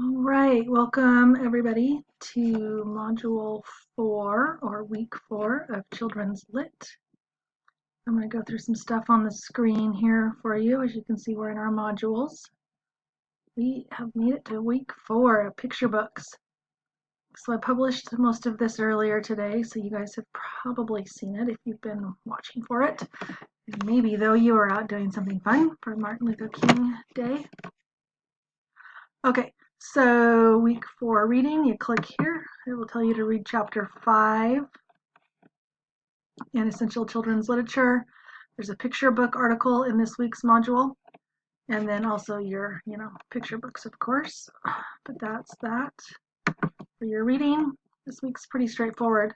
All right, welcome everybody to Module 4 or Week 4 of Children's Lit. I'm going to go through some stuff on the screen here for you. As you can see, we're in our modules. We have made it to Week 4 of picture books. So I published most of this earlier today, so you guys have probably seen it if you've been watching for it. And maybe though you were out doing something fun for Martin Luther King Day. Okay, so week 4 reading, you click here. It will tell you to read chapter 5 in Essential Children's Literature. There's a picture book article in this week's module, and then also your, picture books, of course. But that's that for your reading. This week's pretty straightforward.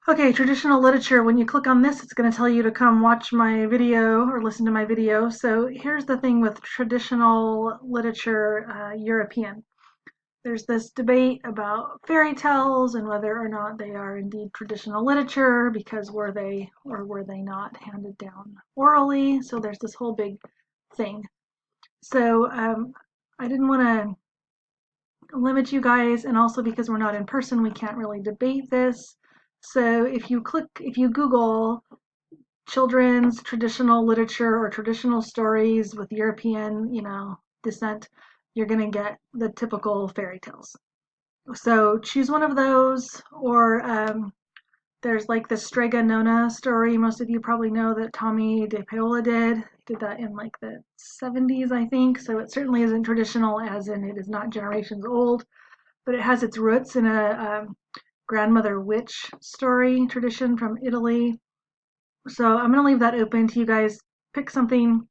Okay, traditional literature. When you click on this, it's going to tell you to come watch my video or listen to my video. So here's the thing with traditional literature, European. There's this debate about fairy tales and whether or not they are indeed traditional literature, because were they or were they not handed down orally. So there's this whole big thing. So I didn't want to limit you guys, and also because we're not in person, we can't really debate this. So if you Google children's traditional literature or traditional stories with European, descent, you're going to get the typical fairy tales. So choose one of those, or there's like the Strega Nona story. Most of you probably know that Tommy De Paola did that in like the 70s, I think. So it certainly isn't traditional, as in it is not generations old, but it has its roots in a grandmother witch story tradition from Italy. So I'm going to leave that open to you guys. Pick something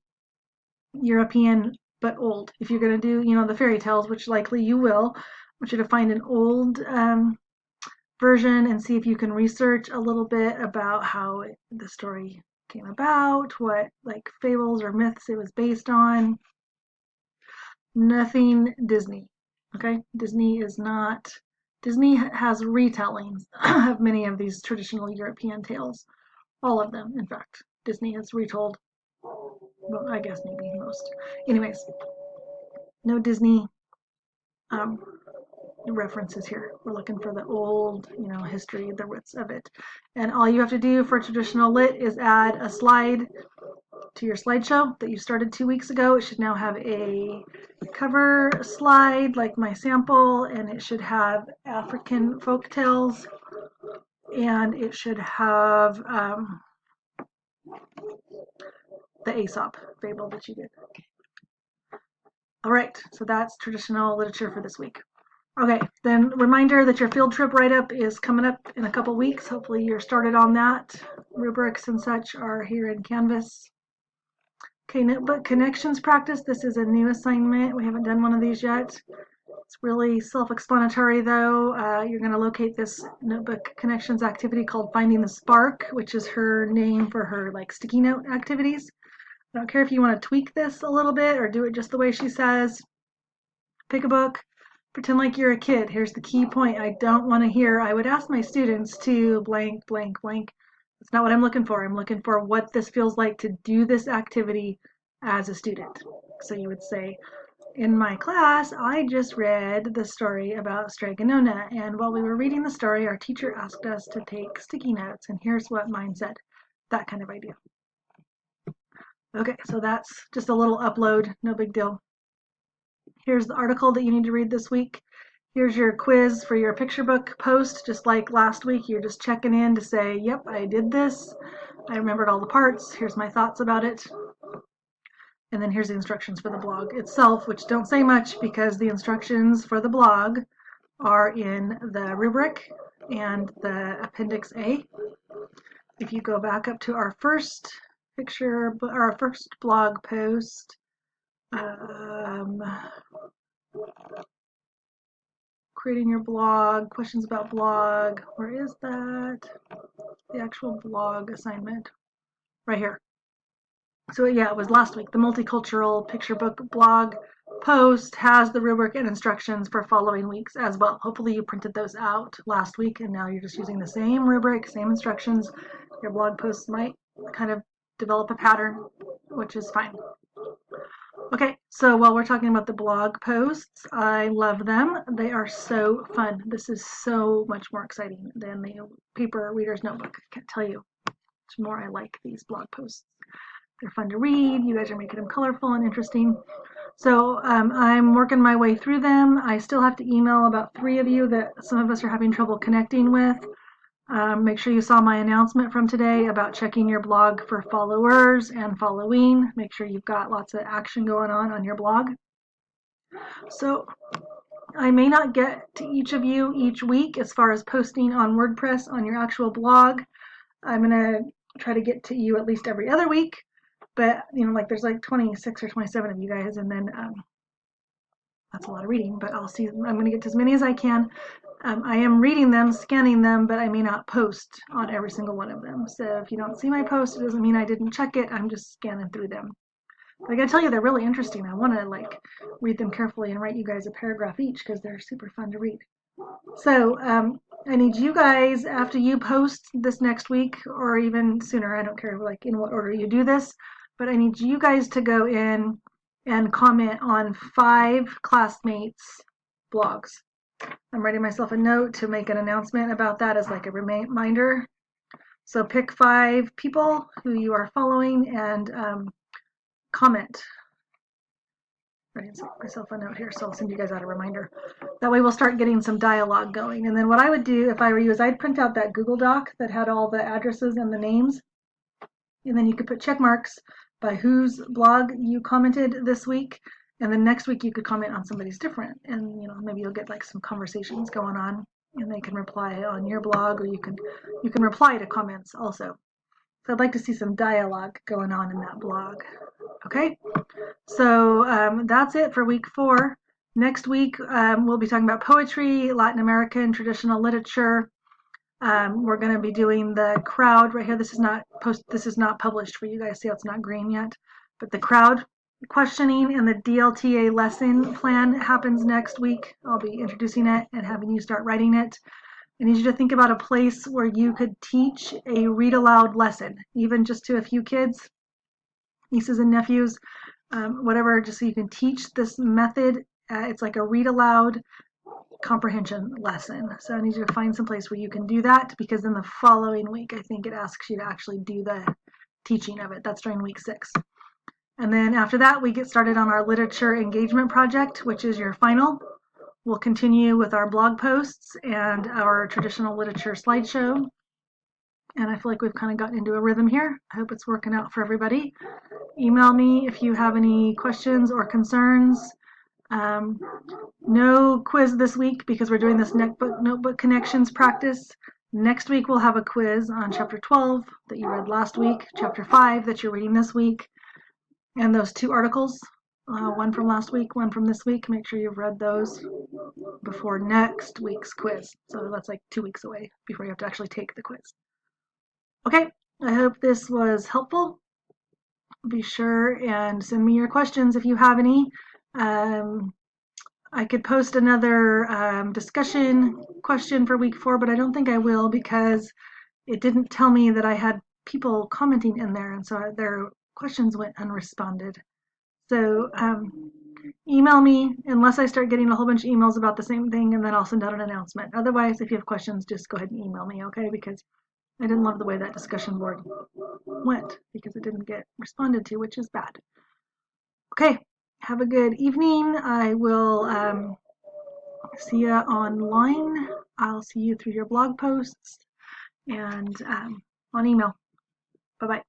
European but old. If you're going to do, the fairy tales, which likely you will, I want you to find an old version and see if you can research a little bit about how the story came about, what like fables or myths it was based on. Nothing Disney. Okay? Disney has retellings of many of these traditional European tales. All of them, in fact. Disney has retold, well, I guess maybe most. Anyways, no Disney references here. We're looking for the old, history, the roots of it. And all you have to do for traditional lit is add a slide to your slideshow that you started 2 weeks ago. It should now have a cover slide like my sample, and it should have African folk tales, and it should have the Aesop fable that you did. All right, so that's traditional literature for this week. Okay, then reminder that your field trip write-up is coming up in a couple weeks. Hopefully you're started on that. Rubrics and such are here in Canvas. Okay, notebook connections practice. This is a new assignment. We haven't done one of these yet. It's really self-explanatory though. You're going to locate this notebook connections activity called Finding the Spark, which is her name for her like sticky note activities. I don't care if you want to tweak this a little bit or do it just the way she says. Pick a book, pretend like you're a kid. Here's the key point. I don't want to hear, I would ask my students to blank, blank, blank. That's not what I'm looking for. I'm looking for what this feels like to do this activity as a student. So you would say, in my class, I just read the story about Strega Nona, and while we were reading the story, our teacher asked us to take sticky notes, and here's what mine said. That kind of idea. Okay, so that's just a little upload, no big deal. Here's the article that you need to read this week. Here's your quiz for your picture book post. Just like last week, you're just checking in to say, yep, I did this. I remembered all the parts. Here's my thoughts about it. And then here's the instructions for the blog itself, which don't say much because the instructions for the blog are in the rubric and the Appendix A. If you go back up to our first blog post, creating your blog, questions about blog, where is that? The actual blog assignment, right here. So yeah, it was last week. The multicultural picture book blog post has the rubric and instructions for following weeks as well. Hopefully you printed those out last week and now you're just using the same rubric, same instructions. Your blog posts might kind of develop a pattern, which is fine. Okay, so while we're talking about the blog posts, I love them. They are so fun. This is so much more exciting than the paper reader's notebook. I can't tell you how much more I like these blog posts. They're fun to read. You guys are making them colorful and interesting. So I'm working my way through them. I still have to email about 3 of you that some of us are having trouble connecting with. Make sure you saw my announcement from today about checking your blog for followers and following. Make sure you've got lots of action going on your blog. So I may not get to each of you each week as far as posting on WordPress on your actual blog. I'm going to try to get to you at least every other week. But, like there's like 26 or 27 of you guys, and then that's a lot of reading, but I'll see. I'm going to get to as many as I can. I am reading them, scanning them, but I may not post on every single one of them. So if you don't see my post, it doesn't mean I didn't check it. I'm just scanning through them. But I gotta tell you, they're really interesting. I want to read them carefully and write you guys a paragraph each because they're super fun to read. So I need you guys, after you post this next week or even sooner, I don't care in what order you do this, but I need you guys to go in and comment on 5 classmates' blogs. I'm writing myself a note to make an announcement about that as a reminder. So pick 5 people who you are following and comment. I'm writing myself a note here, so I'll send you guys out a reminder. That way we'll start getting some dialogue going. And then what I would do if I were you is I'd print out that Google Doc that had all the addresses and the names. And then you could put check marks by whose blog you commented this week. And then next week you could comment on somebody's different. And maybe you'll get some conversations going on and they can reply on your blog, or you can reply to comments also. So I'd like to see some dialogue going on in that blog. Okay, so that's it for week 4. Next week we'll be talking about poetry, Latin American traditional literature. We're going to be doing the crowd right here. This is not published for you guys. See how it's not green yet, but the crowd questioning and the DLTA lesson plan happens next week. I'll be introducing it and having you start writing it. I need you to think about a place where you could teach a read aloud lesson, even just to a few kids, nieces and nephews, whatever, just so you can teach this method. It's like a read aloud comprehension lesson. So I need you to find some place where you can do that, because then the following week, I think it asks you to actually do the teaching of it. That's during week 6. And then after that, we get started on our literature engagement project, which is your final. We'll continue with our blog posts and our traditional literature slideshow. And I feel like we've kind of gotten into a rhythm here. I hope it's working out for everybody. Email me if you have any questions or concerns. No quiz this week because we're doing this notebook connections practice. Next week we'll have a quiz on chapter 12 that you read last week, chapter 5 that you're reading this week, and those 2 articles, one from last week, one from this week. Make sure you've read those before next week's quiz. So that's 2 weeks away before you have to actually take the quiz. Okay, I hope this was helpful. Be sure and send me your questions if you have any. I could post another discussion question for week 4, but I don't think I will because it didn't tell me that I had people commenting in there, and so their questions went unresponded. So email me unless I start getting a whole bunch of emails about the same thing, and then I'll send out an announcement. Otherwise, if you have questions, just go ahead and email me, okay? Because I didn't love the way that discussion board went because it didn't get responded to, which is bad. Okay, have a good evening. I will see you online. I'll see you through your blog posts and on email. Bye-bye.